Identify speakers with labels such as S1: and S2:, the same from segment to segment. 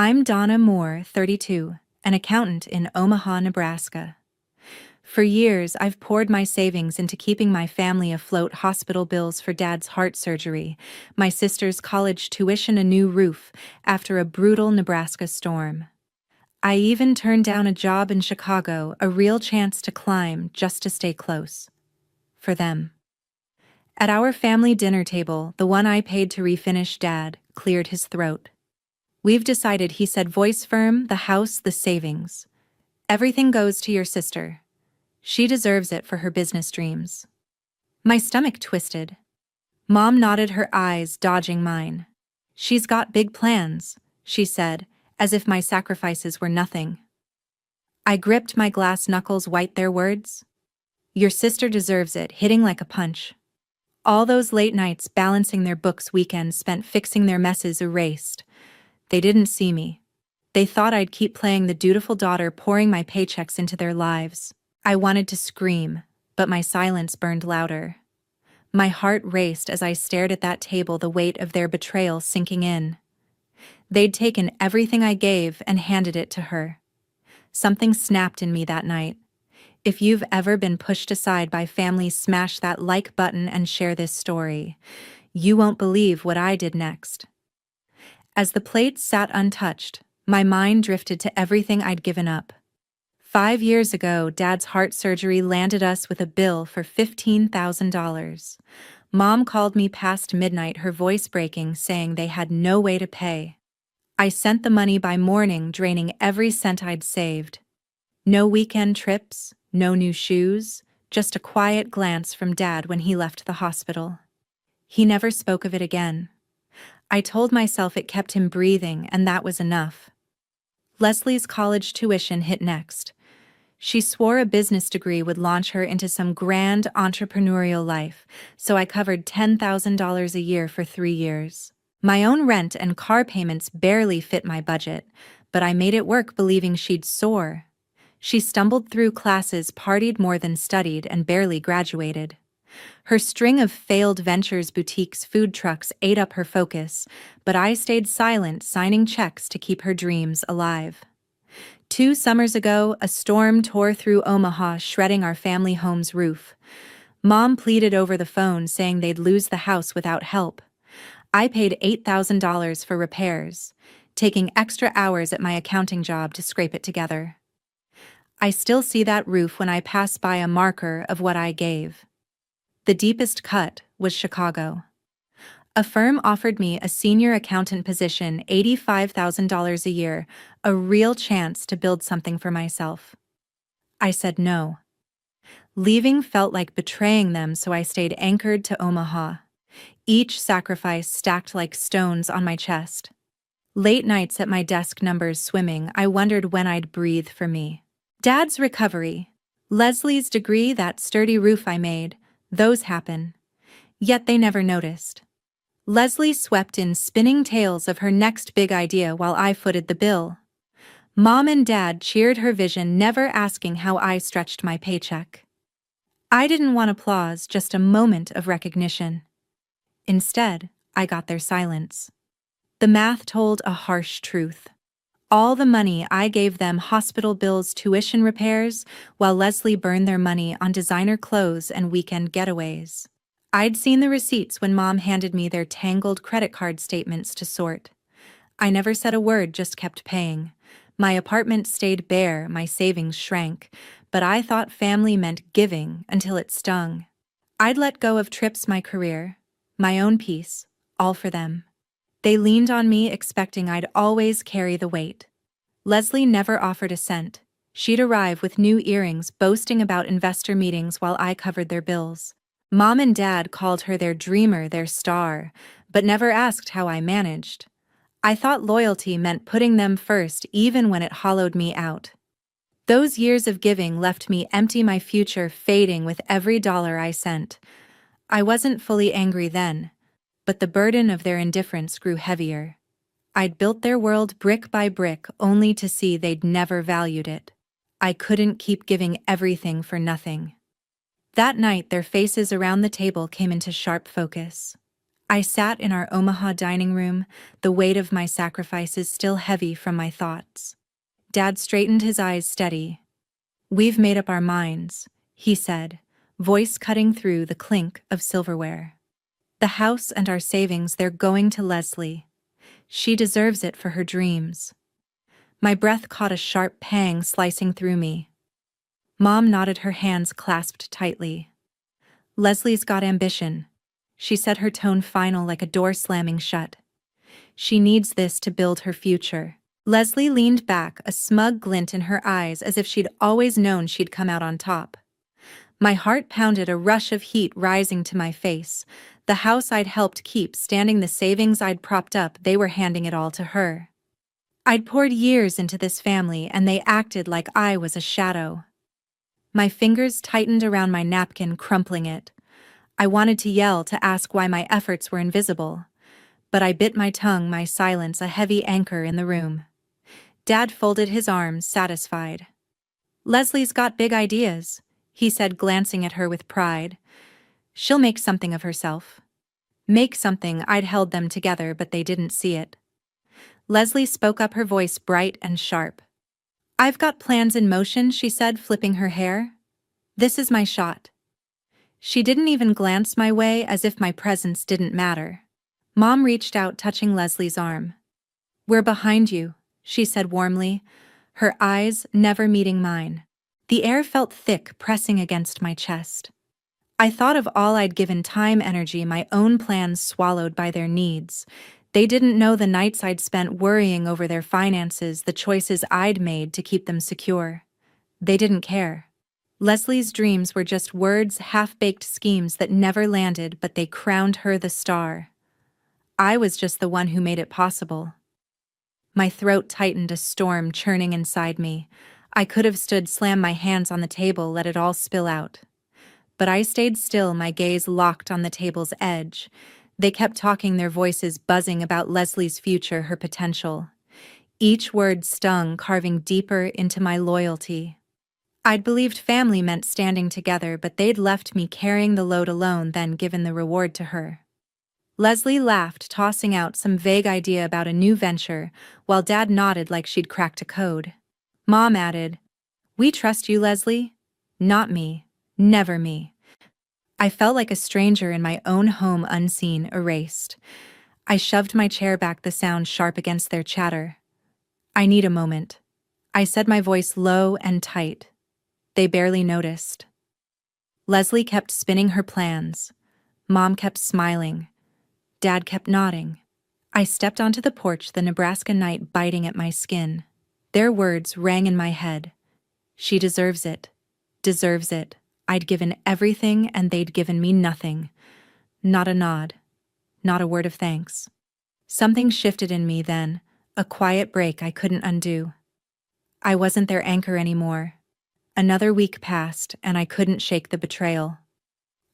S1: I'm Donna Moore, 32, an accountant in Omaha, Nebraska. For years, I've poured my savings into keeping my family afloat: hospital bills for Dad's heart surgery, my sister's college tuition, a new roof after a brutal Nebraska storm. I even turned down a job in Chicago, a real chance to climb just to stay close. For them. At our family dinner table, the one I paid to refinish, Dad cleared his throat. "We've decided," he said, voice firm, "the house, the savings. Everything goes to your sister. She deserves it for her business dreams." My stomach twisted. Mom nodded, her eyes dodging mine. "She's got big plans," she said, as if my sacrifices were nothing. I gripped my glass knuckles white. Their words? "Your sister deserves it," hitting like a punch. All those late nights balancing their books, weekends spent fixing their messes, erased. They didn't see me. They thought I'd keep playing the dutiful daughter, pouring my paychecks into their lives. I wanted to scream, but my silence burned louder. My heart raced as I stared at that table, the weight of their betrayal sinking in. They'd taken everything I gave and handed it to her. Something snapped in me that night. If you've ever been pushed aside by family, smash that like button and share this story. You won't believe what I did next. As the plates sat untouched, my mind drifted to everything I'd given up. 5 years ago, Dad's heart surgery landed us with a bill for $15,000. Mom called me past midnight, her voice breaking, saying they had no way to pay. I sent the money by morning, draining every cent I'd saved. No weekend trips, no new shoes, just a quiet glance from Dad when he left the hospital. He never spoke of it again. I told myself it kept him breathing, and that was enough. Leslie's college tuition hit next. She swore a business degree would launch her into some grand entrepreneurial life, so I covered $10,000 a year for 3 years. My own rent and car payments barely fit my budget, but I made it work, believing she'd soar. She stumbled through classes, partied more than studied, and barely graduated. Her string of failed ventures, boutiques, food trucks, ate up her focus, but I stayed silent, signing checks to keep her dreams alive. 2 summers ago, a storm tore through Omaha, shredding our family home's roof. Mom pleaded over the phone, saying they'd lose the house without help. I paid $8,000 for repairs, taking extra hours at my accounting job to scrape it together. I still see that roof when I pass by, a marker of what I gave. The deepest cut was Chicago. A firm offered me a senior accountant position, $85,000 a year, a real chance to build something for myself. I said no. Leaving felt like betraying them, so I stayed anchored to Omaha. Each sacrifice stacked like stones on my chest. Late nights at my desk, numbers swimming, I wondered when I'd breathe for me. Dad's recovery, Leslie's degree, that sturdy roof I made, those happen. Yet they never noticed. Leslie swept in, spinning tales of her next big idea while I footed the bill. Mom and Dad cheered her vision, never asking how I stretched my paycheck. I didn't want applause, just a moment of recognition. Instead, I got their silence. The math told a harsh truth. All the money I gave them: hospital bills, tuition, repairs, while Leslie burned their money on designer clothes and weekend getaways. I'd seen the receipts when Mom handed me their tangled credit card statements to sort. I never said a word, just kept paying. My apartment stayed bare, my savings shrank, but I thought family meant giving until it stung. I'd let go of trips, my career, my own peace, all for them. They leaned on me, expecting I'd always carry the weight. Leslie never offered a cent. She'd arrive with new earrings, boasting about investor meetings while I covered their bills. Mom and Dad called her their dreamer, their star, but never asked how I managed. I thought loyalty meant putting them first, even when it hollowed me out. Those years of giving left me empty, my future fading with every dollar I sent. I wasn't fully angry then, but the burden of their indifference grew heavier. I'd built their world brick by brick, only to see they'd never valued it. I couldn't keep giving everything for nothing. That night, their faces around the table came into sharp focus. I sat in our Omaha dining room, the weight of my sacrifices still heavy from my thoughts. Dad straightened his eyes steady. "We've made up our minds," he said, voice cutting through the clink of silverware. "The house and our savings, they're going to Leslie. She deserves it for her dreams." My breath caught a sharp pang slicing through me. Mom nodded, her hands clasped tightly. "Leslie's got ambition," she said, her tone final like a door slamming shut. "She needs this to build her future." Leslie leaned back, a smug glint in her eyes as if she'd always known she'd come out on top. My heart pounded, a rush of heat rising to my face. The house I'd helped keep standing, the savings I'd propped up, they were handing it all to her. I'd poured years into this family and they acted like I was a shadow. My fingers tightened around my napkin, crumpling it. I wanted to yell, to ask why my efforts were invisible. But I bit my tongue, my silence a heavy anchor in the room. Dad folded his arms, satisfied. "Leslie's got big ideas," he said, glancing at her with pride. "She'll make something of herself." Make something. I'd held them together, but they didn't see it. Leslie spoke up, her voice bright and sharp. "I've got plans in motion," she said, flipping her hair. "This is my shot." She didn't even glance my way, as if my presence didn't matter. Mom reached out, touching Leslie's arm. "We're behind you," she said warmly, her eyes never meeting mine. The air felt thick, pressing against my chest. I thought of all I'd given, time, energy, my own plans swallowed by their needs. They didn't know the nights I'd spent worrying over their finances, the choices I'd made to keep them secure. They didn't care. Leslie's dreams were just words, half-baked schemes that never landed, but they crowned her the star. I was just the one who made it possible. My throat tightened, a storm churning inside me. I could have stood, slammed my hands on the table, let it all spill out. But I stayed still, my gaze locked on the table's edge. They kept talking, their voices buzzing about Leslie's future, her potential. Each word stung, carving deeper into my loyalty. I'd believed family meant standing together, but they'd left me carrying the load alone, then given the reward to her. Leslie laughed, tossing out some vague idea about a new venture, while Dad nodded like she'd cracked a code. Mom added, "We trust you, Leslie." Not me. Never me. I felt like a stranger in my own home, unseen, erased. I shoved my chair back, the sound sharp against their chatter. "I need a moment," I said, my voice low and tight. They barely noticed. Leslie kept spinning her plans. Mom kept smiling. Dad kept nodding. I stepped onto the porch, the Nebraska night biting at my skin. Their words rang in my head. "She deserves it. Deserves it." I'd given everything and they'd given me nothing. Not a nod. Not a word of thanks. Something shifted in me then, a quiet break I couldn't undo. I wasn't their anchor anymore. Another week passed and I couldn't shake the betrayal.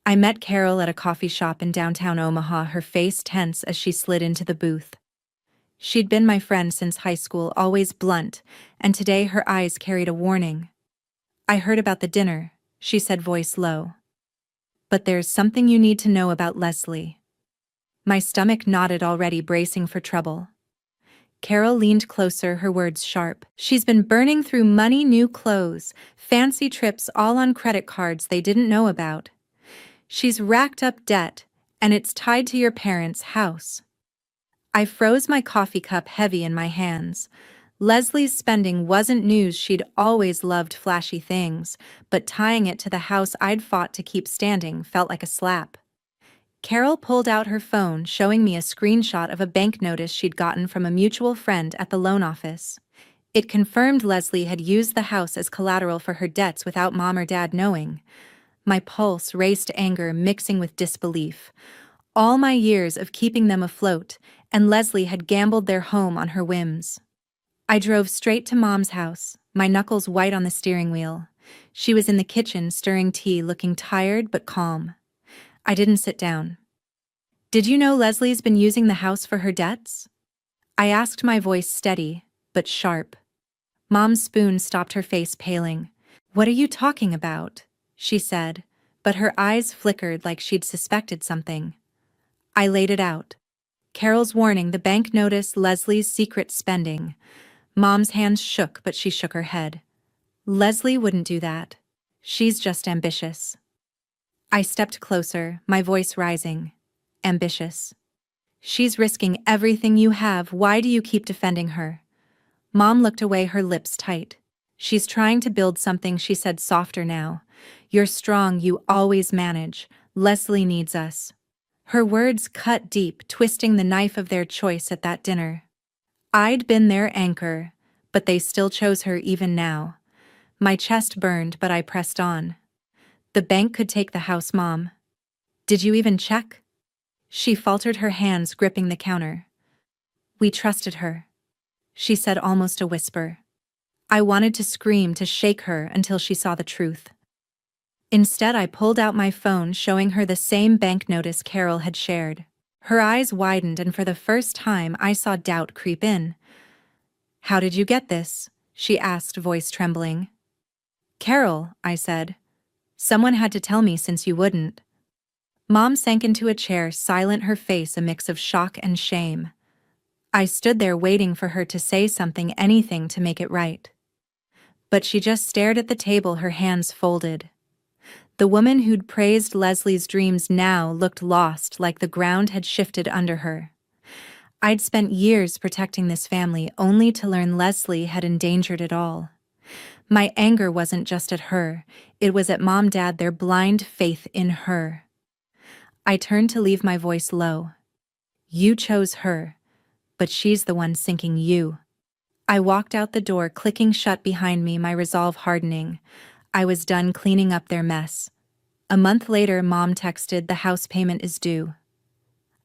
S1: I met Carol at a coffee shop in downtown Omaha, her face tense as she slid into the booth. She'd been my friend since high school, always blunt, and today her eyes carried a warning. "I heard about the dinner," she said, voice low. "But there's something you need to know about Leslie." My stomach knotted, already bracing for trouble. Carol leaned closer, her words sharp. "She's been burning through money, new clothes, fancy trips, all on credit cards they didn't know about. She's racked up debt, and it's tied to your parents' house." I froze, my coffee cup heavy in my hands. Leslie's spending wasn't news. She'd always loved flashy things, but tying it to the house I'd fought to keep standing felt like a slap. Carol pulled out her phone, showing me a screenshot of a bank notice she'd gotten from a mutual friend at the loan office. It confirmed Leslie had used the house as collateral for her debts without Mom or Dad knowing. My pulse raced, anger mixing with disbelief. All my years of keeping them afloat, and Leslie had gambled their home on her whims. I drove straight to Mom's house, my knuckles white on the steering wheel. She was in the kitchen stirring tea, looking tired but calm. I didn't sit down. "Did you know Leslie's been using the house for her debts?" I asked, my voice steady but sharp. Mom's spoon stopped, her face paling. "What are you talking about?" she said, but her eyes flickered like she'd suspected something. I laid it out. Carol's warning, the bank notice, Leslie's secret spending. Mom's hands shook, but she shook her head. Leslie wouldn't do that. She's just ambitious. I stepped closer, my voice rising. Ambitious. She's risking everything you have. Why do you keep defending her? Mom looked away, her lips tight. She's trying to build something, she said softer now. You're strong, you always manage. Leslie needs us. Her words cut deep, twisting the knife of their choice at that dinner. I'd been their anchor, but they still chose her even now. My chest burned, but I pressed on. The bank could take the house, Mom. Did you even check? She faltered, her hands gripping the counter. We trusted her, she said, almost a whisper. I wanted to scream, to shake her until she saw the truth. Instead, I pulled out my phone, showing her the same bank notice Carol had shared. Her eyes widened, and for the first time I saw doubt creep in. How did you get this? She asked, voice trembling. Carol, I said. Someone had to tell me since you wouldn't. Mom sank into a chair, silent, her face a mix of shock and shame. I stood there waiting for her to say something, anything to make it right. But she just stared at the table, her hands folded. The woman who'd praised Leslie's dreams now looked lost, like the ground had shifted under her. I'd spent years protecting this family, only to learn Leslie had endangered it all. My anger wasn't just at her, it was at Mom, Dad, their blind faith in her. I turned to leave, my voice low. You chose her, but she's the one sinking you. I walked out the door, clicking shut behind me, my resolve hardening. I was done cleaning up their mess. A month later, Mom texted, the house payment is due.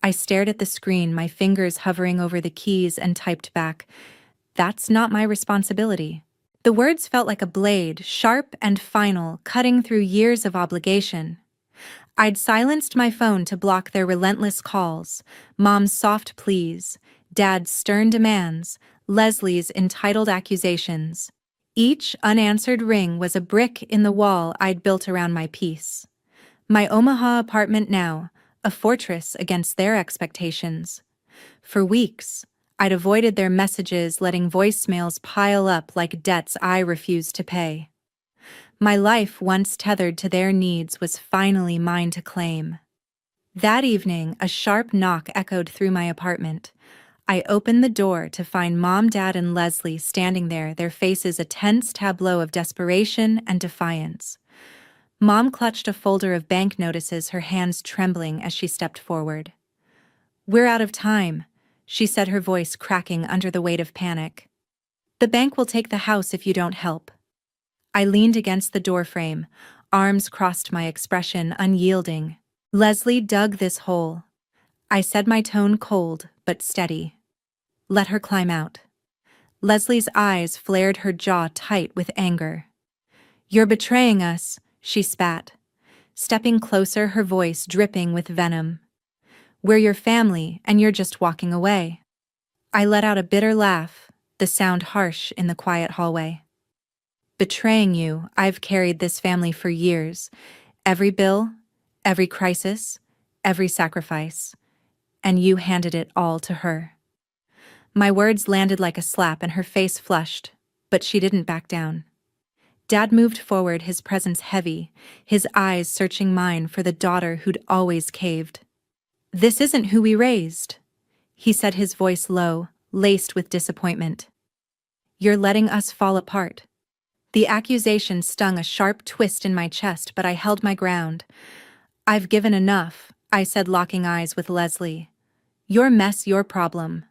S1: I stared at the screen, my fingers hovering over the keys, and typed back, that's not my responsibility. The words felt like a blade, sharp and final, cutting through years of obligation. I'd silenced my phone to block their relentless calls, Mom's soft pleas, Dad's stern demands, Leslie's entitled accusations. Each unanswered ring was a brick in the wall I'd built around my peace. My Omaha apartment now, a fortress against their expectations. For weeks, I'd avoided their messages, letting voicemails pile up like debts I refused to pay. My life, once tethered to their needs, was finally mine to claim. That evening, a sharp knock echoed through my apartment. I opened the door to find Mom, Dad, and Leslie standing there, their faces a tense tableau of desperation and defiance. Mom clutched a folder of bank notices, her hands trembling as she stepped forward. We're out of time, she said, her voice cracking under the weight of panic. The bank will take the house if you don't help. I leaned against the doorframe, arms crossed, my expression unyielding. Leslie dug this hole. I said, my tone cold but steady. Let her climb out. Leslie's eyes flared, her jaw tight with anger. You're betraying us, she spat. Stepping closer, her voice dripping with venom. We're your family, and you're just walking away. I let out a bitter laugh, the sound harsh in the quiet hallway. Betraying you, I've carried this family for years. Every bill, every crisis, every sacrifice. And you handed it all to her. My words landed like a slap, and her face flushed, but she didn't back down. Dad moved forward, his presence heavy, his eyes searching mine for the daughter who'd always caved. This isn't who we raised, he said, his voice low, laced with disappointment. You're letting us fall apart. The accusation stung, a sharp twist in my chest, but I held my ground. I've given enough, I said, locking eyes with Leslie. Your mess, your problem.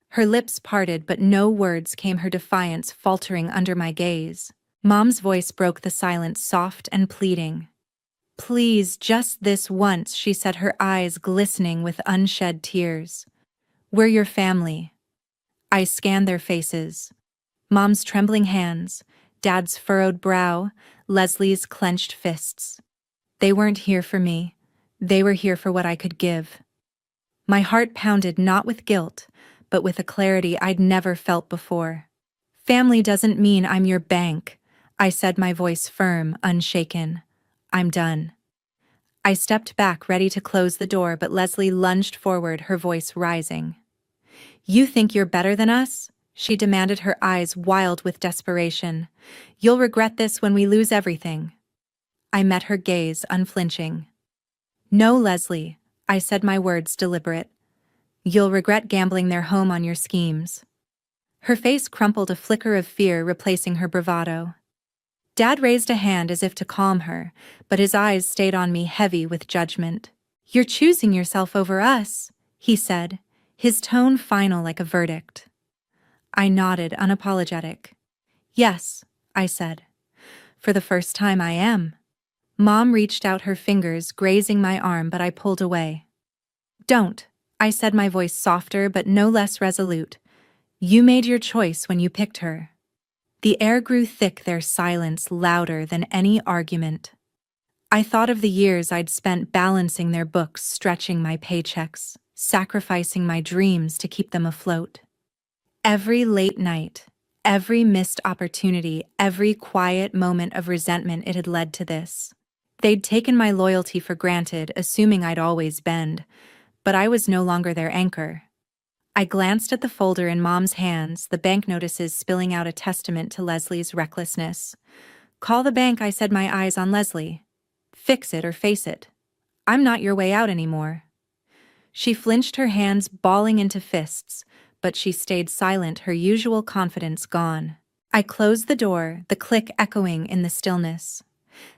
S1: Her lips parted, but no words came, her defiance faltering under my gaze. Mom's voice broke the silence, soft and pleading. Please, just this once, she said, her eyes glistening with unshed tears. We're your family. I scanned their faces. Mom's trembling hands, Dad's furrowed brow, Leslie's clenched fists. They weren't here for me. They were here for what I could give. My heart pounded, not with guilt, but with a clarity I'd never felt before. Family doesn't mean I'm your bank, I said, my voice firm, unshaken. I'm done. I stepped back, ready to close the door, but Leslie lunged forward, her voice rising. "You think you're better than us?" she demanded, her eyes wild with desperation. "You'll regret this when we lose everything." I met her gaze, unflinching. "No, Leslie," I said, my words deliberate. "You'll regret gambling their home on your schemes." Her face crumpled, a flicker of fear replacing her bravado. Dad raised a hand as if to calm her, but his eyes stayed on me, heavy with judgment. "You're choosing yourself over us," he said, his tone final like a verdict. I nodded, unapologetic. "Yes," I said. "For the first time I am." Mom reached out, her fingers grazing my arm, but I pulled away. "Don't," I said, my voice softer but no less resolute. "You made your choice when you picked her." The air grew thick, their silence louder than any argument. I thought of the years I'd spent balancing their books, stretching my paychecks, sacrificing my dreams to keep them afloat. Every late night, every missed opportunity, every quiet moment of resentment, it had led to this. They'd taken my loyalty for granted, assuming I'd always bend, but I was no longer their anchor. I glanced at the folder in Mom's hands, the bank notices spilling out, a testament to Leslie's recklessness. "Call the bank," I said, my eyes on Leslie. "Fix it or face it. I'm not your way out anymore." She flinched, her hands balling into fists, but she stayed silent, her usual confidence gone. I closed the door, the click echoing in the stillness.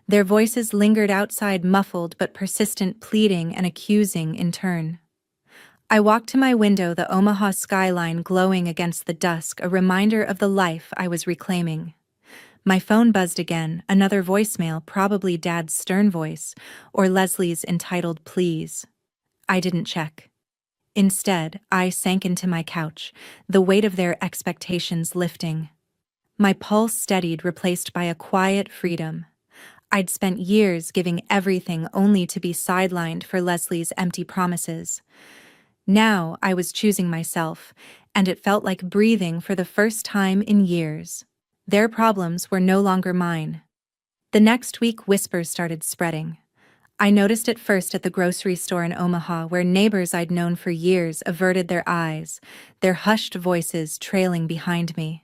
S1: Their voices lingered outside, muffled but persistent, pleading and accusing in turn. I walked to my window, the Omaha skyline glowing against the dusk, a reminder of the life I was reclaiming. My phone buzzed again, another voicemail, probably Dad's stern voice, or Leslie's entitled pleas. I didn't check. Instead, I sank into my couch, the weight of their expectations lifting. My pulse steadied, replaced by a quiet freedom. I'd spent years giving everything only to be sidelined for Leslie's empty promises. Now I was choosing myself, and it felt like breathing for the first time in years. Their problems were no longer mine. The next week, whispers started spreading. I noticed it first at the grocery store in Omaha, where neighbors I'd known for years averted their eyes, their hushed voices trailing behind me.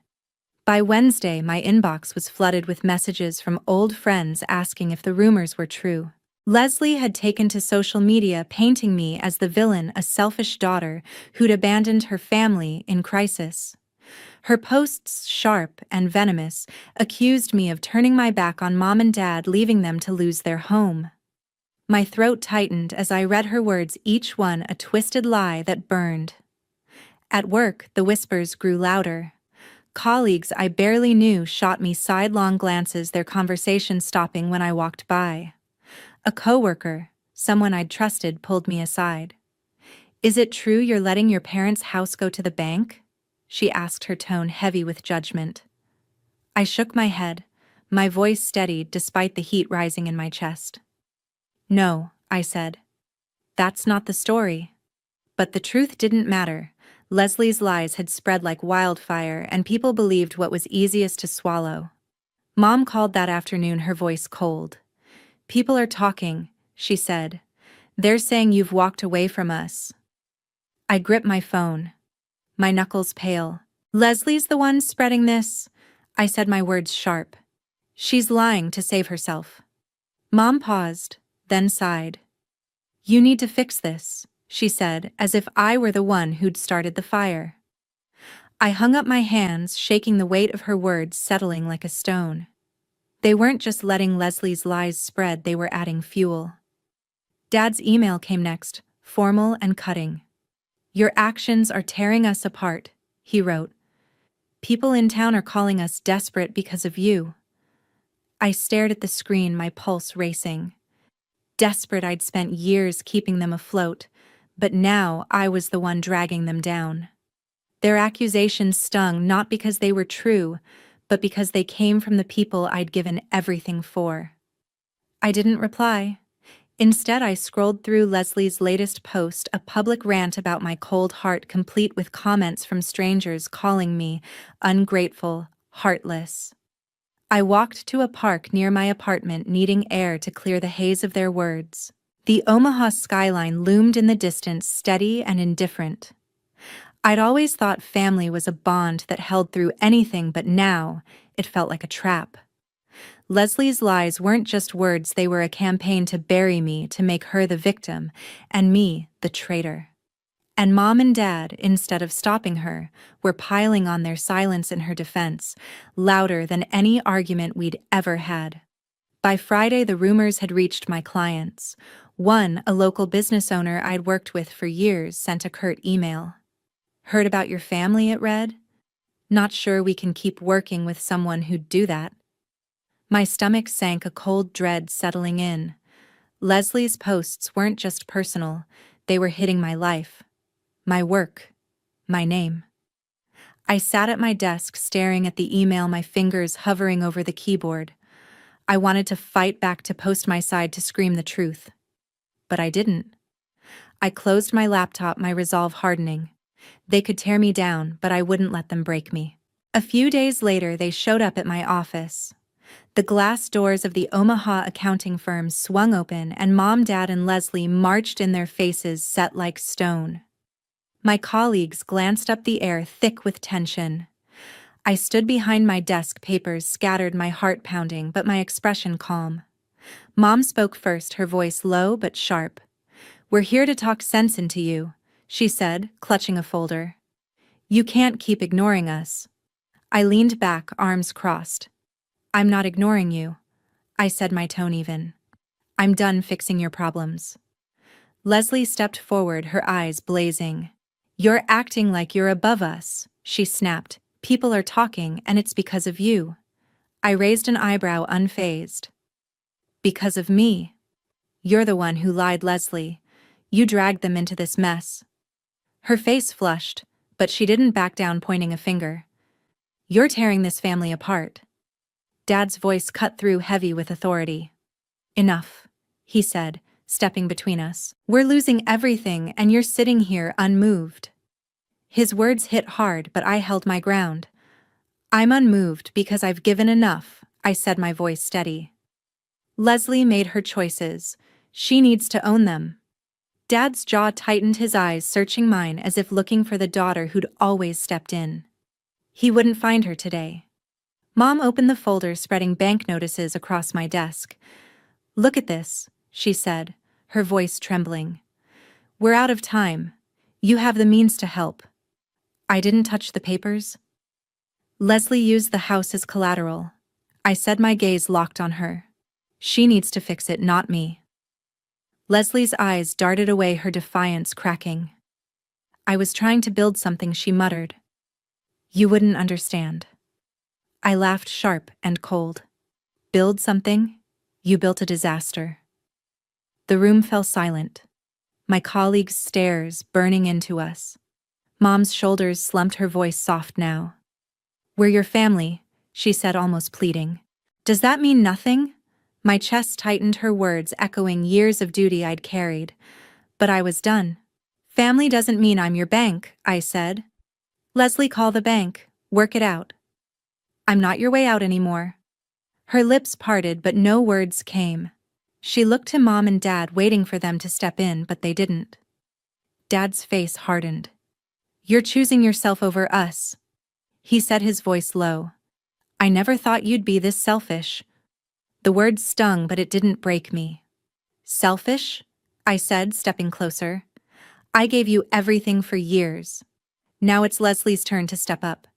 S1: By Wednesday, my inbox was flooded with messages from old friends asking if the rumors were true. Leslie had taken to social media, painting me as the villain, a selfish daughter who'd abandoned her family in crisis. Her posts, sharp and venomous, accused me of turning my back on Mom and Dad, leaving them to lose their home. My throat tightened as I read her words, each one a twisted lie that burned. At work, the whispers grew louder. Colleagues I barely knew shot me sidelong glances, their conversation stopping when I walked by. A coworker, someone I'd trusted, pulled me aside. "Is it true you're letting your parents' house go to the bank?" she asked, her tone heavy with judgment. I shook my head, my voice steadied despite the heat rising in my chest. "No," I said. "That's not the story." But the truth didn't matter. Leslie's lies had spread like wildfire, and people believed what was easiest to swallow. Mom called that afternoon, her voice cold. "People are talking," she said. "They're saying you've walked away from us." I gripped my phone, my knuckles pale. "Leslie's the one spreading this," I said, my words sharp. "She's lying to save herself." Mom paused, then sighed. "You need to fix this," she said, as if I were the one who'd started the fire. I hung up my hands, shaking, the weight of her words settling like a stone. They weren't just letting Leslie's lies spread, they were adding fuel. Dad's email came next, formal and cutting. "Your actions are tearing us apart," he wrote. "People in town are calling us desperate because of you." I stared at the screen, my pulse racing. Desperate, I'd spent years keeping them afloat, but now I was the one dragging them down. Their accusations stung, not because they were true, but because they came from the people I'd given everything for. I didn't reply. Instead, I scrolled through Leslie's latest post, a public rant about my cold heart, complete with comments from strangers calling me ungrateful, heartless. I walked to a park near my apartment, needing air to clear the haze of their words. The Omaha skyline loomed in the distance, steady and indifferent. I'd always thought family was a bond that held through anything, but now it felt like a trap. Leslie's lies weren't just words, they were a campaign to bury me, to make her the victim, and me the traitor. And Mom and Dad, instead of stopping her, were piling on their silence in her defense, louder than any argument we'd ever had. By Friday, the rumors had reached my clients. One, a local business owner I'd worked with for years, sent a curt email. "Heard about your family," it read. "Not sure we can keep working with someone who'd do that." My stomach sank, a cold dread settling in. Leslie's posts weren't just personal, they were hitting my life, my work, my name. I sat at my desk staring at the email, my fingers hovering over the keyboard. I wanted to fight back, to post my side, to scream the truth. But I didn't. I closed my laptop, my resolve hardening. They could tear me down, but I wouldn't let them break me. A few days later, they showed up at my office. The glass doors of the Omaha accounting firm swung open, and Mom, Dad, and Leslie marched in, their faces set like stone. My colleagues glanced up, the air thick with tension. I stood behind my desk, papers scattered, my heart pounding, but my expression calm. Mom spoke first, her voice low but sharp. "We're here to talk sense into you," she said, clutching a folder. "You can't keep ignoring us." I leaned back, arms crossed. "I'm not ignoring you," I said, my tone even. "I'm done fixing your problems." Leslie stepped forward, her eyes blazing. "You're acting like you're above us," she snapped. "People are talking, and it's because of you." I raised an eyebrow, unfazed. "Because of me? You're the one who lied, Leslie. You dragged them into this mess." Her face flushed, but she didn't back down, pointing a finger. "You're tearing this family apart." Dad's voice cut through, heavy with authority. "Enough," he said, stepping between us. "We're losing everything, and you're sitting here unmoved." His words hit hard, but I held my ground. "I'm unmoved because I've given enough," I said, my voice steady. "Leslie made her choices. She needs to own them." Dad's jaw tightened, his eyes searching mine as if looking for the daughter who'd always stepped in. He wouldn't find her today. Mom opened the folder, spreading bank notices across my desk. "Look at this," she said, her voice trembling. "We're out of time. You have the means to help." I didn't touch the papers. "Leslie used the house as collateral," I said, my gaze locked on her. "She needs to fix it, not me." Leslie's eyes darted away, her defiance cracking. "I was trying to build something," she muttered. "You wouldn't understand." I laughed, sharp and cold. "Build something? You built a disaster." The room fell silent. My colleagues' stares burning into us. Mom's shoulders slumped, her voice soft now. "We're your family," she said, almost pleading. "Does that mean nothing?" My chest tightened, her words echoing years of duty I'd carried. But I was done. "Family doesn't mean I'm your bank," I said. "Leslie, call the bank. Work it out." "I'm not your way out anymore." Her lips parted, but no words came. She looked to Mom and Dad, waiting for them to step in, but they didn't. Dad's face hardened. "You're choosing yourself over us," he said, his voice low. "I never thought you'd be this selfish." The word stung, but it didn't break me. "Selfish?" I said, stepping closer. "I gave you everything for years. Now it's Leslie's turn to step up."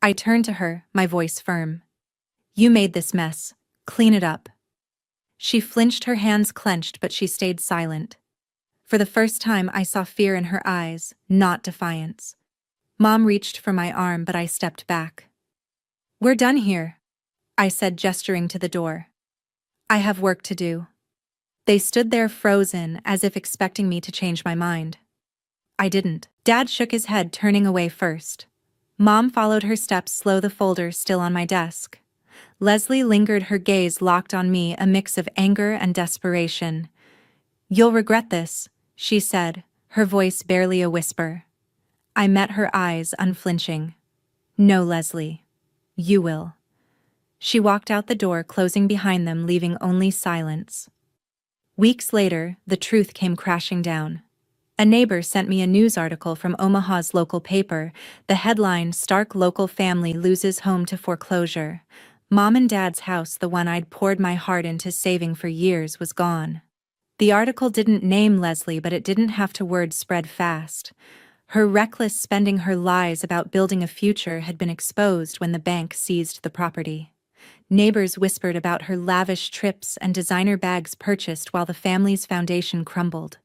S1: I turned to her, my voice firm. "You made this mess. Clean it up." She flinched, her hands clenched, but she stayed silent. For the first time, I saw fear in her eyes, not defiance. Mom reached for my arm, but I stepped back. "We're done here," I said, gesturing to the door. "I have work to do." They stood there frozen, as if expecting me to change my mind. I didn't. Dad shook his head, turning away first. Mom followed her steps, slow, the folder still on my desk. Leslie lingered, her gaze locked on me, a mix of anger and desperation. "You'll regret this," she said, her voice barely a whisper. I met her eyes, unflinching. "No, Leslie. You will." She walked out the door, closing behind them, leaving only silence. Weeks later, the truth came crashing down. A neighbor sent me a news article from Omaha's local paper. The headline, "Stark Local Family Loses Home to Foreclosure." Mom and Dad's house, the one I'd poured my heart into saving for years, was gone. The article didn't name Leslie, but it didn't have to. Word spread fast. Her reckless spending, her lies about building a future had been exposed when the bank seized the property. Neighbors whispered about her lavish trips and designer bags purchased while the family's foundation crumbled.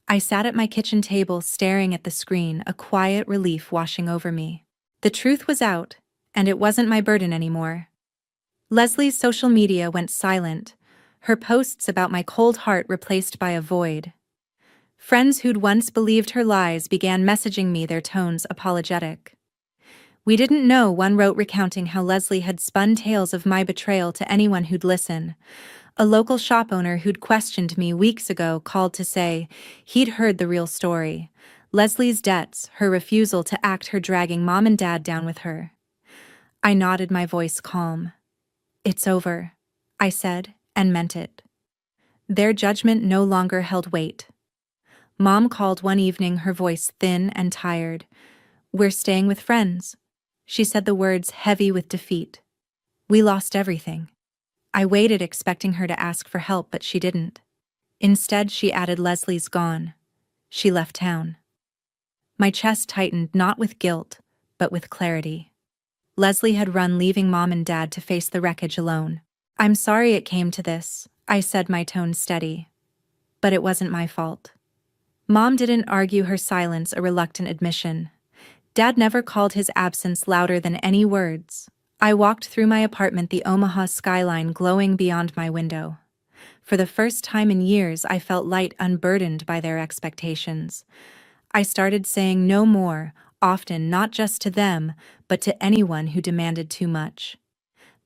S1: I sat at my kitchen table staring at the screen, a quiet relief washing over me. The truth was out, and it wasn't my burden anymore. Leslie's social media went silent, her posts about my cold heart replaced by a void. Friends who'd once believed her lies began messaging me, their tones apologetic. "We didn't know," one wrote, recounting how Leslie had spun tales of my betrayal to anyone who'd listen. A local shop owner who'd questioned me weeks ago called to say he'd heard the real story. Leslie's debts, her refusal to act, her dragging Mom and Dad down with her. I nodded, my voice calm. "It's over," I said, and meant it. Their judgment no longer held weight. Mom called one evening, her voice thin and tired. "We're staying with friends." She said the words heavy with defeat. "We lost everything." I waited, expecting her to ask for help, but she didn't. Instead, she added, "Leslie's gone. She left town." My chest tightened, not with guilt, but with clarity. Leslie had run, leaving Mom and Dad to face the wreckage alone. "I'm sorry it came to this," I said, my tone steady. "But it wasn't my fault." Mom didn't argue, her silence a reluctant admission. Dad never called, his absence louder than any words. I walked through my apartment, the Omaha skyline glowing beyond my window. For the first time in years, I felt light, unburdened by their expectations. I started saying no more, often, not just to them, but to anyone who demanded too much.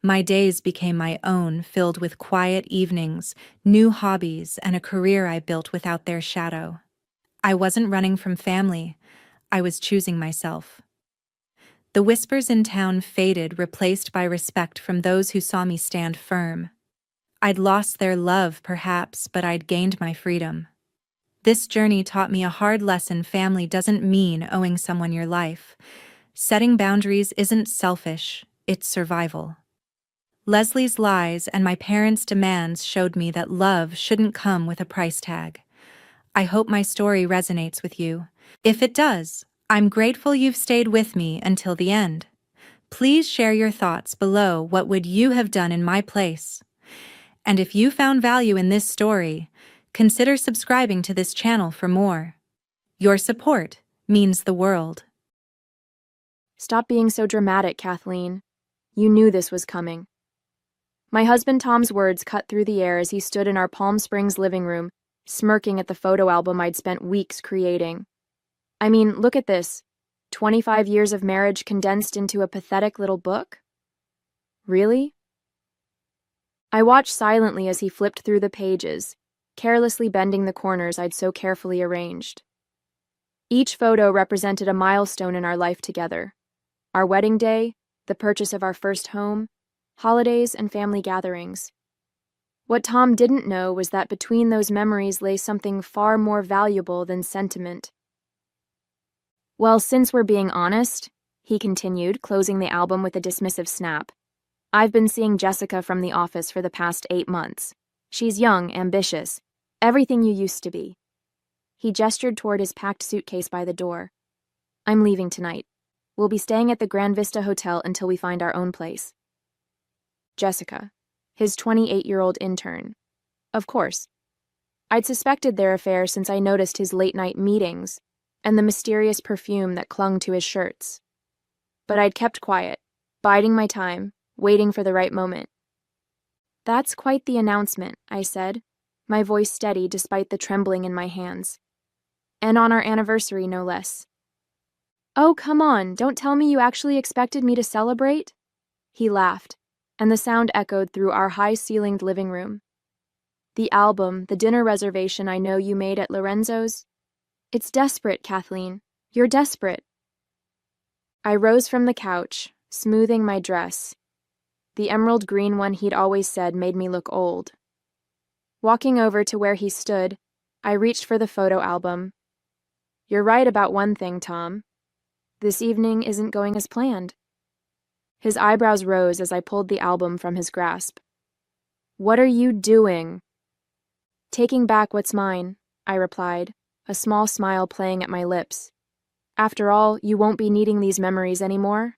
S1: My days became my own, filled with quiet evenings, new hobbies, and a career I built without their shadow. I wasn't running from family. I was choosing myself. The whispers in town faded, replaced by respect from those who saw me stand firm. I'd lost their love, perhaps, but I'd gained my freedom. This journey taught me a hard lesson: family doesn't mean owing someone your life. Setting boundaries isn't selfish, it's survival. Leslie's lies and my parents' demands showed me that love shouldn't come with a price tag. I hope my story resonates with you. If it does, I'm grateful you've stayed with me until the end. Please share your thoughts below. What would you have done in my place? And if you found value in this story, consider subscribing to this channel for more. Your support means the world.
S2: Stop being so dramatic, Kathleen. You knew this was coming. My husband Tom's words cut through the air as he stood in our Palm Springs living room, smirking at the photo album I'd spent weeks creating. "I mean, look at this. 25 years of marriage condensed into a pathetic little book? Really?" I watched silently as he flipped through the pages, carelessly bending the corners I'd so carefully arranged. Each photo represented a milestone in our life together. Our wedding day, the purchase of our first home, holidays and family gatherings. What Tom didn't know was that between those memories lay something far more valuable than sentiment. "Well, since we're being honest," he continued, closing the album with a dismissive snap, "I've been seeing Jessica from the office for the past 8 months. She's young, ambitious, everything you used to be." He gestured toward his packed suitcase by the door. "I'm leaving tonight. We'll be staying at the Grand Vista Hotel until we find our own place." Jessica, his 28-year-old intern. Of course. I'd suspected their affair since I noticed his late-night meetings and the mysterious perfume that clung to his shirts. But I'd kept quiet, biding my time, waiting for the right moment. "That's quite the announcement," I said, my voice steady despite the trembling in my hands. "And on our anniversary, no less." "Oh, come on, don't tell me you actually expected me to celebrate?" He laughed, and the sound echoed through our high-ceilinged living room. "The album, the dinner reservation I know you made at Lorenzo's. It's desperate, Kathleen. You're desperate." I rose from the couch, smoothing my dress. The emerald green one he'd always said made me look old. Walking over to where he stood, I reached for the photo album. "You're right about one thing, Tom. This evening isn't going as planned." His eyebrows rose as I pulled the album from his grasp. "What are you doing?" "Taking back what's mine," I replied, a small smile playing at my lips. "After all, you won't be needing these memories anymore."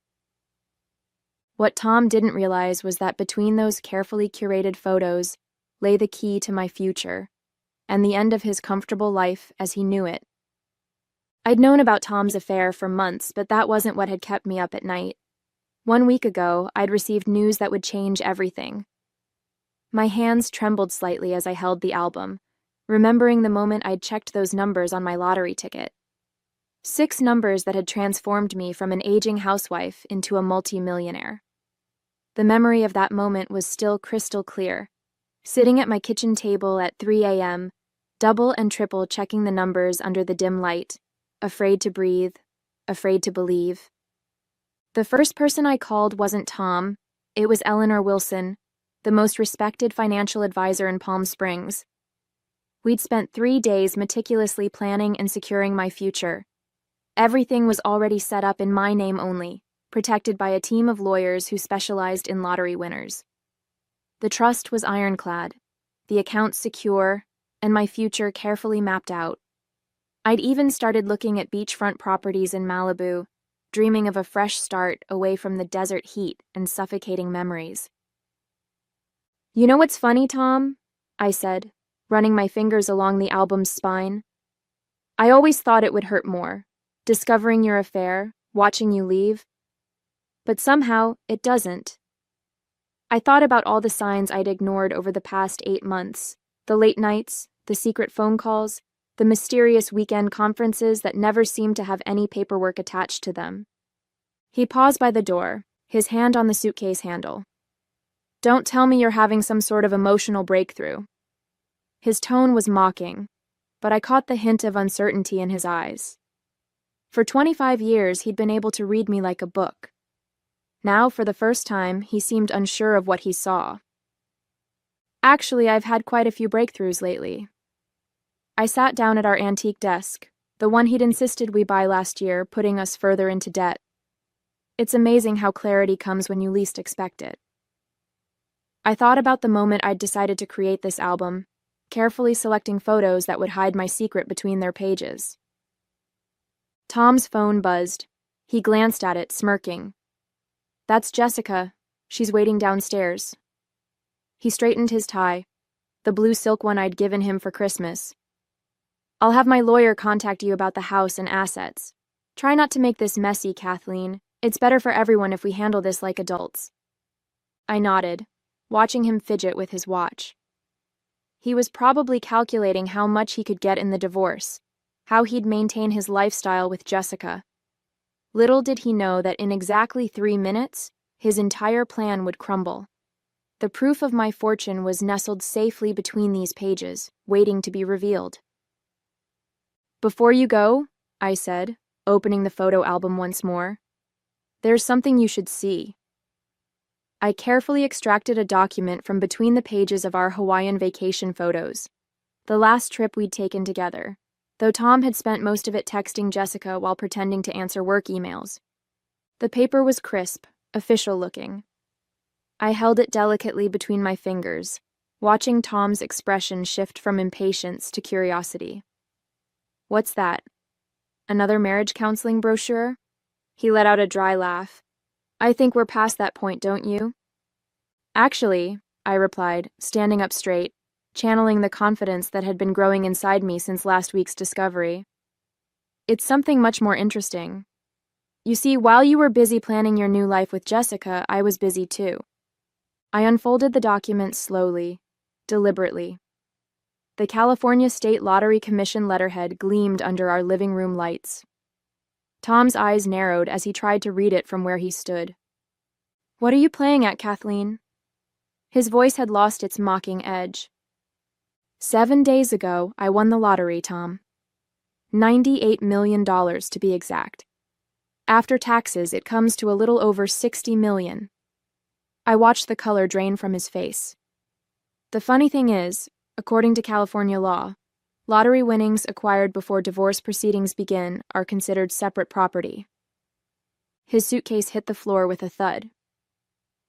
S2: What Tom didn't realize was that between those carefully curated photos lay the key to my future, and the end of his comfortable life as he knew it. I'd known about Tom's affair for months, but that wasn't what had kept me up at night. 1 week ago, I'd received news that would change everything. My hands trembled slightly as I held the album, remembering the moment I'd checked those numbers on my lottery ticket. 6 numbers that had transformed me from an aging housewife into a multi-millionaire. The memory of that moment was still crystal clear. Sitting at my kitchen table at 3 a.m., double and triple checking the numbers under the dim light, afraid to breathe, afraid to believe. The first person I called wasn't Tom, it was Eleanor Wilson, the most respected financial advisor in Palm Springs. We'd spent 3 days meticulously planning and securing my future. Everything was already set up in my name only, protected by a team of lawyers who specialized in lottery winners. The trust was ironclad, the accounts secure, and my future carefully mapped out. I'd even started looking at beachfront properties in Malibu, dreaming of a fresh start away from the desert heat and suffocating memories. "You know what's funny, Tom?" I said, running my fingers along the album's spine. "I always thought it would hurt more, discovering your affair, watching you leave. But somehow, it doesn't. I thought about all the signs I'd ignored over the past 8 months, the late nights, the secret phone calls, the mysterious weekend conferences that never seemed to have any paperwork attached to them." He paused by the door, his hand on the suitcase handle. "Don't tell me you're having some sort of emotional breakthrough." His tone was mocking, but I caught the hint of uncertainty in his eyes. For 25 years, he'd been able to read me like a book. Now, for the first time, he seemed unsure of what he saw. "Actually, I've had quite a few breakthroughs lately." I sat down at our antique desk, the one he'd insisted we buy last year, putting us further into debt. It's amazing how clarity comes when you least expect it. I thought about the moment I'd decided to create this album, carefully selecting photos that would hide my secret between their pages. Tom's phone buzzed. He glanced at it, smirking. "That's Jessica. She's waiting downstairs." He straightened his tie, the blue silk one I'd given him for Christmas. "I'll have my lawyer contact you about the house and assets. Try not to make this messy, Kathleen. It's better for everyone if we handle this like adults." I nodded, watching him fidget with his watch. He was probably calculating how much he could get in the divorce, how he'd maintain his lifestyle with Jessica. Little did he know that in exactly 3 minutes, his entire plan would crumble. The proof of my fortune was nestled safely between these pages, waiting to be revealed. "Before you go," I said, opening the photo album once more, "there's something you should see." I carefully extracted a document from between the pages of our Hawaiian vacation photos, the last trip we'd taken together, though Tom had spent most of it texting Jessica while pretending to answer work emails. The paper was crisp, official-looking. I held it delicately between my fingers, watching Tom's expression shift from impatience to curiosity. "What's that? Another marriage counseling brochure?" He let out a dry laugh. "I think we're past that point, don't you?" "Actually," I replied, standing up straight, channeling the confidence that had been growing inside me since last week's discovery. "It's something much more interesting. You see, while you were busy planning your new life with Jessica, I was busy too." I unfolded the document slowly, deliberately. The California State Lottery Commission letterhead gleamed under our living room lights. Tom's eyes narrowed as he tried to read it from where he stood. "What are you playing at, Kathleen?" His voice had lost its mocking edge. 7 days ago, I won the lottery, Tom. $98 million to be exact. After taxes, it comes to a little over $60 million. I watched the color drain from his face. "The funny thing is, According to California law, lottery winnings acquired before divorce proceedings begin are considered separate property. His suitcase hit the floor with a thud.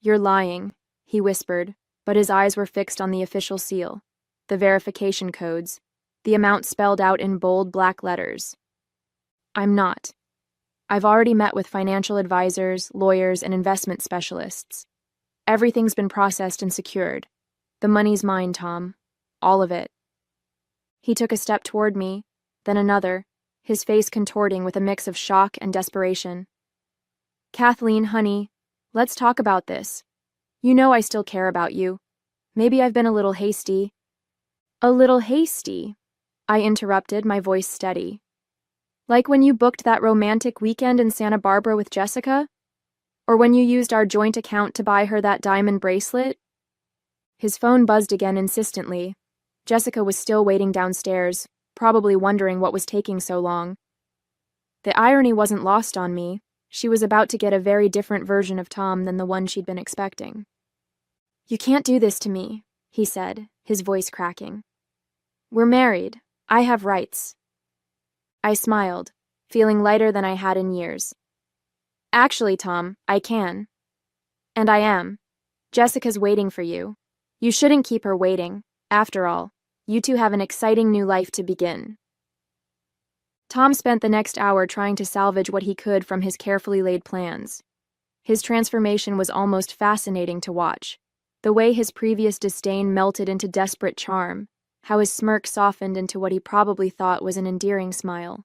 S2: "You're lying," he whispered, but his eyes were fixed on the official seal, the verification codes, the amount spelled out in bold black letters. "I'm not. I've already met with financial advisors, lawyers, and investment specialists. Everything's been processed and secured. The money's mine, Tom. All of it." He took a step toward me, then another, his face contorting with a mix of shock and desperation. "Kathleen, honey, let's talk about this. You know I still care about you. Maybe I've been a little hasty." "A little hasty?" I interrupted, my voice steady. "Like when you booked that romantic weekend in Santa Barbara with Jessica? Or when you used our joint account to buy her that diamond bracelet?" His phone buzzed again insistently. Jessica was still waiting downstairs, probably wondering what was taking so long. The irony wasn't lost on me. She was about to get a very different version of Tom than the one she'd been expecting. "You can't do this to me," he said, his voice cracking. "We're married. I have rights." I smiled, feeling lighter than I had in years. "Actually, Tom, I can. And I am. Jessica's waiting for you. You shouldn't keep her waiting. After all, you two have an exciting new life to begin." Tom spent the next hour trying to salvage what he could from his carefully laid plans. His transformation was almost fascinating to watch. The way his previous disdain melted into desperate charm, how his smirk softened into what he probably thought was an endearing smile.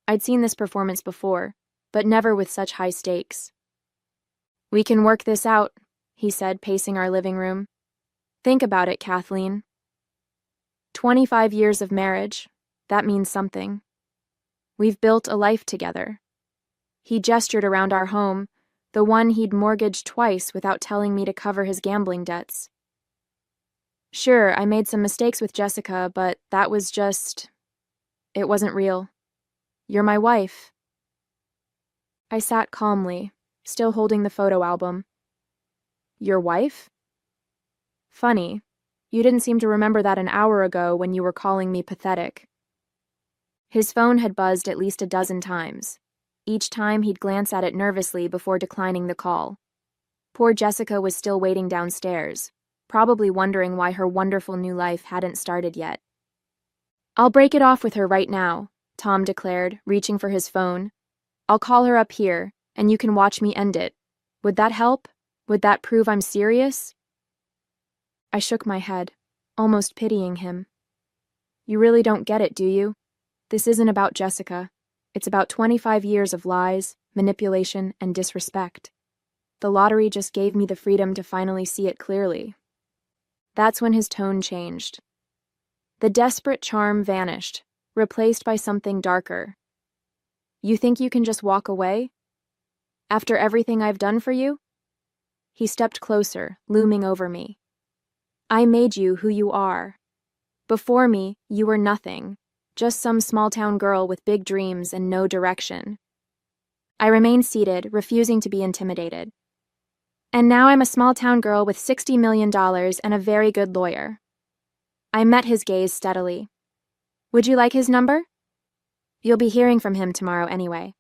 S2: I'd seen this performance before, but never with such high stakes. "We can work this out," he said, pacing our living room. "Think about it, Kathleen. 25 years of marriage, that means something. We've built a life together." He gestured around our home, the one he'd mortgaged twice without telling me to cover his gambling debts. "Sure, I made some mistakes with Jessica, but that was just... it wasn't real. You're my wife." I sat calmly, still holding the photo album. "Your wife? Funny, you didn't seem to remember that an hour ago when you were calling me pathetic." His phone had buzzed at least a dozen times. Each time he'd glance at it nervously before declining the call. Poor Jessica was still waiting downstairs, probably wondering why her wonderful new life hadn't started yet. "I'll break it off with her right now," Tom declared, reaching for his phone. "I'll call her up here, and you can watch me end it. Would that help? Would that prove I'm serious?" I shook my head, almost pitying him. "You really don't get it, do you? This isn't about Jessica. It's about 25 years of lies, manipulation, and disrespect. The lottery just gave me the freedom to finally see it clearly." That's when his tone changed. The desperate charm vanished, replaced by something darker. "You think you can just walk away? After everything I've done for you?" He stepped closer, looming over me. "I made you who you are. Before me, you were nothing. Just some small-town girl with big dreams and no direction." I remained seated, refusing to be intimidated. "And now I'm a small-town girl with $60 million and a very good lawyer." I met his gaze steadily. "Would you like his number?" "You'll be hearing from him tomorrow anyway."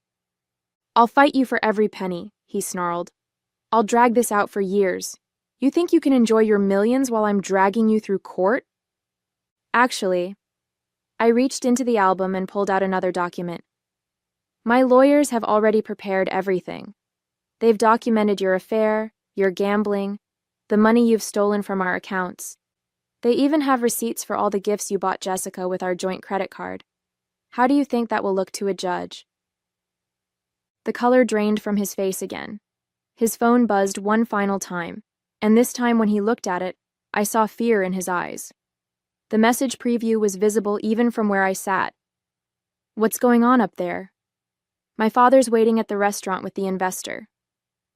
S2: "I'll fight you for every penny," he snarled. "I'll drag this out for years. You think you can enjoy your millions while I'm dragging you through court?" Actually, I reached into the album and pulled out another document. "My lawyers have already prepared everything. They've documented your affair, your gambling, the money you've stolen from our accounts. They even have receipts for all the gifts you bought Jessica with our joint credit card. How do you think that will look to a judge?" The color drained from his face again. His phone buzzed one final time, and this time when he looked at it, I saw fear in his eyes. The message preview was visible even from where I sat. "What's going on up there?" "My father's waiting at the restaurant with the investor.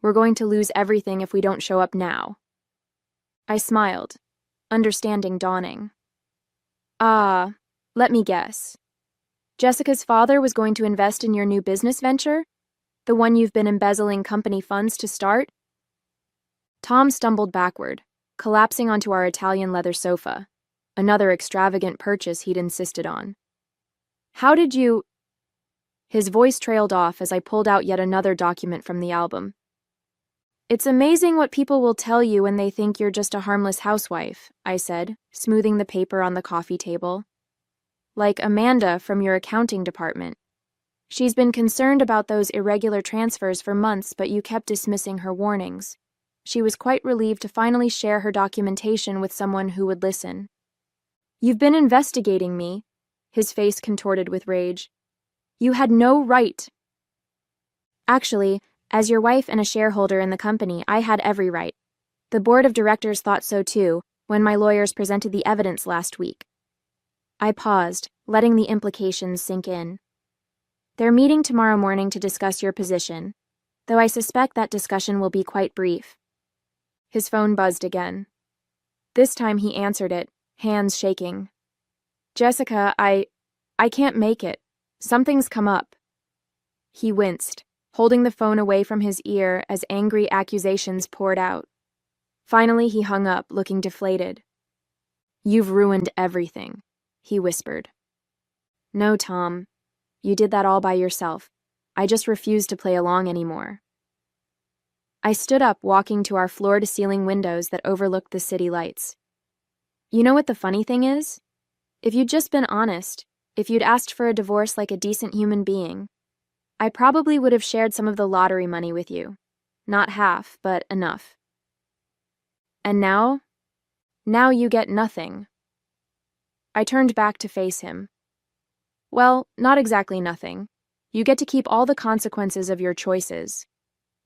S2: We're going to lose everything if we don't show up now." I smiled, understanding dawning. "Ah, let me guess. Jessica's father was going to invest in your new business venture? The one you've been embezzling company funds to start?" Tom stumbled backward, collapsing onto our Italian leather sofa. another extravagant purchase he'd insisted on. How did you... His voice trailed off as I pulled out yet another document from the album. It's amazing what people will tell you when they think you're just a harmless housewife, I said, smoothing the paper on the coffee table. Like Amanda from your accounting department. She's been concerned about those irregular transfers for months, but you kept dismissing her warnings. She was quite relieved to finally share her documentation with someone who would listen. You've been investigating me, his face contorted with rage. You had no right. Actually, as your wife and a shareholder in the company, I had every right. The board of directors thought so too, when my lawyers presented the evidence last week. I paused, letting the implications sink in. They're meeting tomorrow morning to discuss your position, though I suspect that discussion will be quite brief. His phone buzzed again. This time he answered it, hands shaking. Jessica, I can't make it. Something's come up. He winced, holding the phone away from his ear as angry accusations poured out. Finally, he hung up, looking deflated. You've ruined everything, he whispered. No, Tom. You did that all by yourself. I just refuse to play along anymore. I stood up, walking to our floor-to-ceiling windows that overlooked the city lights. You know what the funny thing is? If you'd just been honest, if you'd asked for a divorce like a decent human being, I probably would have shared some of the lottery money with you. Not half, but enough. And now? Now you get nothing. I turned back to face him. Well, not exactly nothing. You get to keep all the consequences of your choices.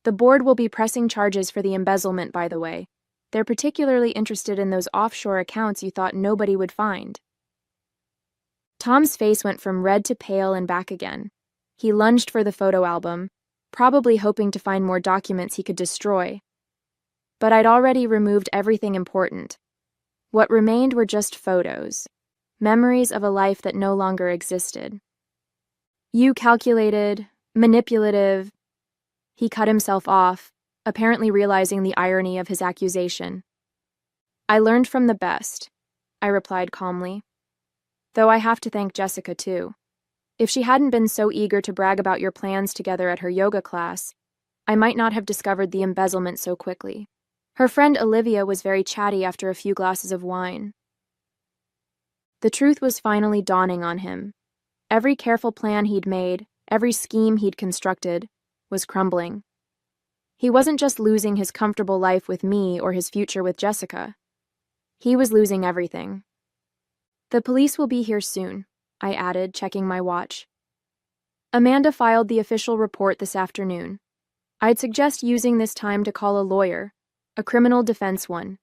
S2: The board will be pressing charges for the embezzlement, by the way. They're particularly interested in those offshore accounts you thought nobody would find. Tom's face went from red to pale and back again. He lunged for the photo album, probably hoping to find more documents he could destroy. But I'd already removed everything important. What remained were just photos, memories of a life that no longer existed. You calculated, manipulative... He cut himself off, apparently realizing the irony of his accusation. I learned from the best, I replied calmly. Though I have to thank Jessica, too. If she hadn't been so eager to brag about your plans together at her yoga class, I might not have discovered the embezzlement so quickly. Her friend Olivia was very chatty after a few glasses of wine. The truth was finally dawning on him. Every careful plan he'd made, every scheme he'd constructed, was crumbling. He wasn't just losing his comfortable life with me or his future with Jessica. He was losing everything. The police will be here soon, I added, checking my watch. Amanda filed the official report this afternoon. I'd suggest using this time to call a lawyer, a criminal defense one.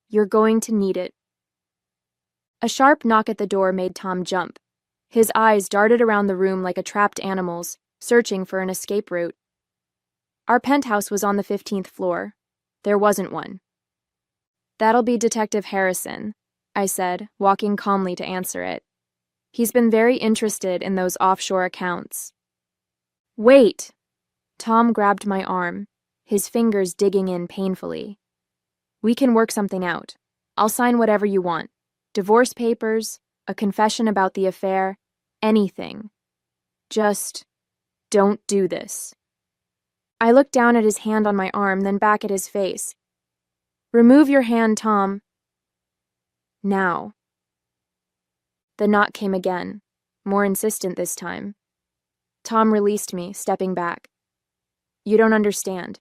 S2: You're going to need it. A sharp knock at the door made Tom jump. His eyes darted around the room like a trapped animal's, searching for an escape route. Our penthouse was on the 15th floor. There wasn't one. That'll be Detective Harrison, I said, walking calmly to answer it. He's been very interested in those offshore accounts. Wait! Tom grabbed my arm, his fingers digging in painfully. We can work something out. I'll sign whatever you want. Divorce papers, a confession about the affair, anything. Just don't do this. I looked down at his hand on my arm, then back at his face. Remove your hand, Tom. Now. The knock came again, more insistent this time. Tom released me, stepping back. You don't understand.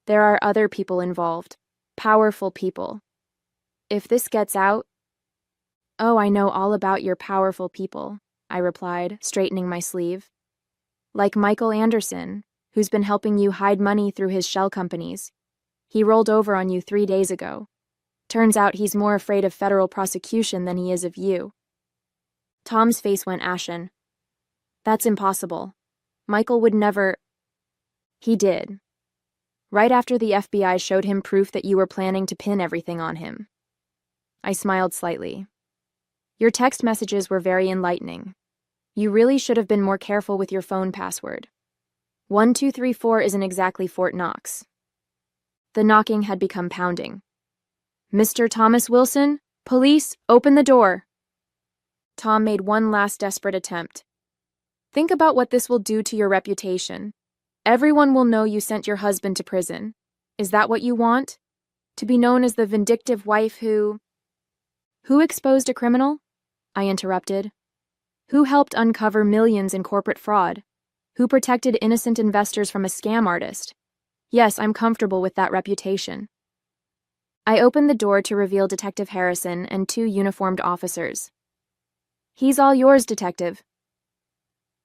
S2: There are other people involved, powerful people. If this gets out... Oh, I know all about your powerful people, I replied, straightening my sleeve. Like Michael Anderson, who's been helping you hide money through his shell companies. He rolled over on you 3 days ago. Turns out he's more afraid of federal prosecution than he is of you. Tom's face went ashen. That's impossible. Michael would never... He did. Right after the FBI showed him proof that you were planning to pin everything on him. I smiled slightly. Your text messages were very enlightening. You really should have been more careful with your phone password. 1234 isn't exactly Fort Knox. The knocking had become pounding. Mr. Thomas Wilson, Police, open the door. Tom made one last desperate attempt. Think about what this will do to your reputation. Everyone will know you sent your husband to prison. Is that what you want? To be known as the vindictive wife who exposed a criminal? I interrupted. Who helped uncover millions in corporate fraud? Who protected innocent investors from a scam artist? Yes, I'm comfortable with that reputation. I opened the door to reveal Detective Harrison and two uniformed officers. He's all yours, Detective.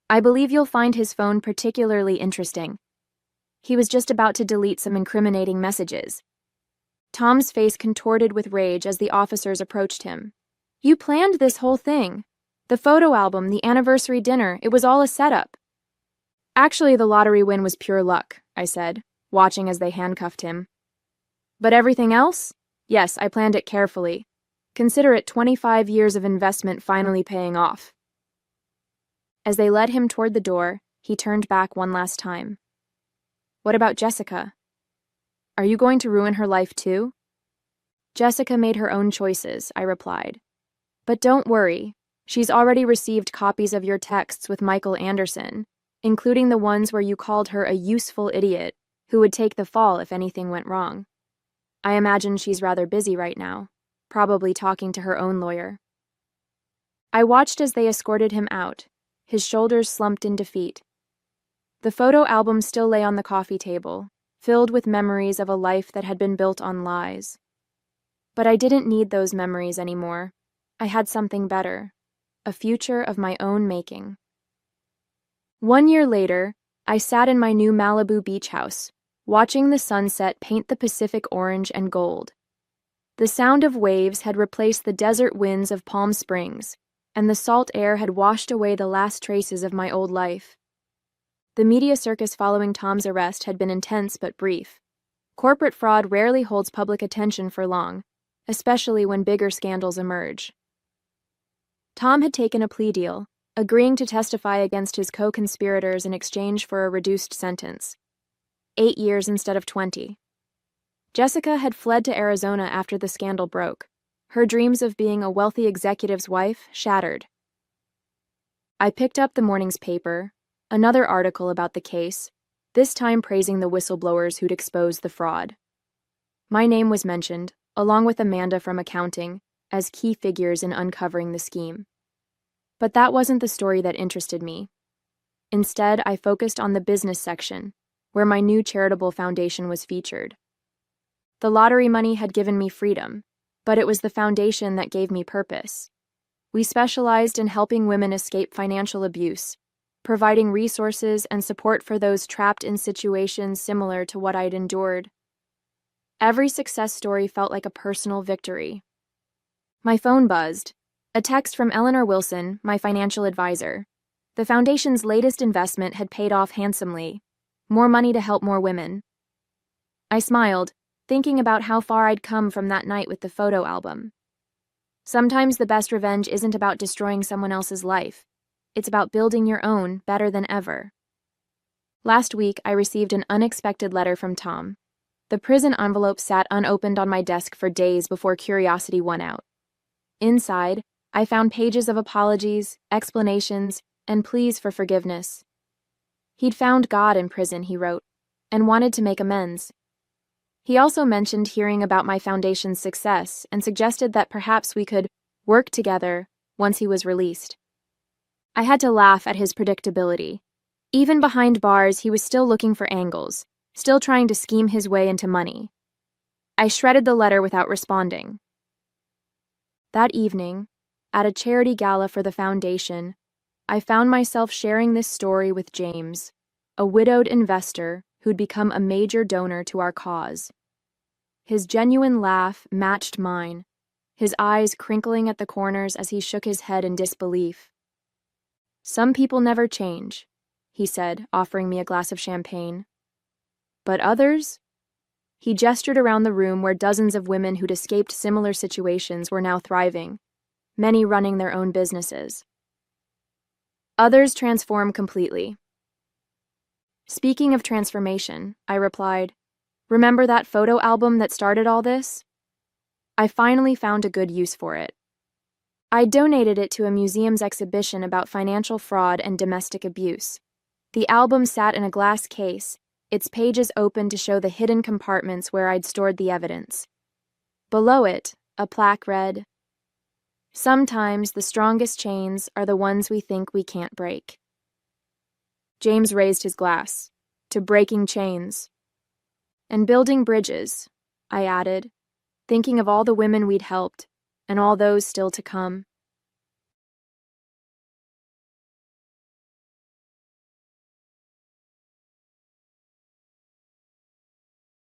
S2: I believe you'll find his phone particularly interesting. He was just about to delete some incriminating messages. Tom's face contorted with rage as the officers approached him. You planned this whole thing. The photo album, the anniversary dinner, it was all a setup. Actually, the lottery win was pure luck, I said, watching as they handcuffed him. But everything else? Yes, I planned it carefully. Consider it 25 years of investment finally paying off. As they led him toward the door, he turned back one last time. What about Jessica? Are you going to ruin her life too? Jessica made her own choices, I replied. But don't worry, she's already received copies of your texts with Michael Anderson, including the ones where you called her a useful idiot who would take the fall if anything went wrong. I imagine she's rather busy right now, probably talking to her own lawyer. I watched as they escorted him out, his shoulders slumped in defeat. The photo album still lay on the coffee table, filled with memories of a life that had been built on lies. But I didn't need those memories anymore. I had something better, a future of my own making. 1 year later, I sat in my new Malibu beach house, watching the sunset paint the Pacific orange and gold. The sound of waves had replaced the desert winds of Palm Springs, and the salt air had washed away the last traces of my old life. The media circus following Tom's arrest had been intense but brief. Corporate fraud rarely holds public attention for long, especially when bigger scandals emerge. Tom had taken a plea deal, agreeing to testify against his co-conspirators in exchange for a reduced sentence. 8 years instead of 20. Jessica had fled to Arizona after the scandal broke, her dreams of being a wealthy executive's wife shattered. I picked up the morning's paper, another article about the case, this time praising the whistleblowers who'd exposed the fraud. My name was mentioned, along with Amanda from accounting, as key figures in uncovering the scheme. But that wasn't the story that interested me. Instead, I focused on the business section, where my new charitable foundation was featured. The lottery money had given me freedom, but it was the foundation that gave me purpose. We specialized in helping women escape financial abuse, providing resources and support for those trapped in situations similar to what I'd endured. Every success story felt like a personal victory. My phone buzzed. A text from Eleanor Wilson, my financial advisor. The foundation's latest investment had paid off handsomely. More money to help more women. I smiled, thinking about how far I'd come from that night with the photo album. Sometimes the best revenge isn't about destroying someone else's life. It's about building your own better than ever. Last week, I received an unexpected letter from Tom. The prison envelope sat unopened on my desk for days before curiosity won out. Inside, I found pages of apologies, explanations, and pleas for forgiveness. He'd found God in prison, he wrote, and wanted to make amends. He also mentioned hearing about my foundation's success and suggested that perhaps we could work together once he was released. I had to laugh at his predictability. Even behind bars, he was still looking for angles, still trying to scheme his way into money. I shredded the letter without responding. That evening, at a charity gala for the foundation, I found myself sharing this story with James, a widowed investor who'd become a major donor to our cause. His genuine laugh matched mine, his eyes crinkling at the corners as he shook his head in disbelief. Some people never change, he said, offering me a glass of champagne. But others? He gestured around the room where dozens of women who'd escaped similar situations were now thriving, many running their own businesses. Others transform completely. Speaking of transformation, I replied, remember that photo album that started all this? I finally found a good use for it. I donated it to a museum's exhibition about financial fraud and domestic abuse. The album sat in a glass case, its pages open to show the hidden compartments where I'd stored the evidence. Below it, a plaque read, "Sometimes the strongest chains are the ones we think we can't break." James raised his glass. "To breaking chains." "And building bridges," I added, thinking of all the women we'd helped, and all those still to come.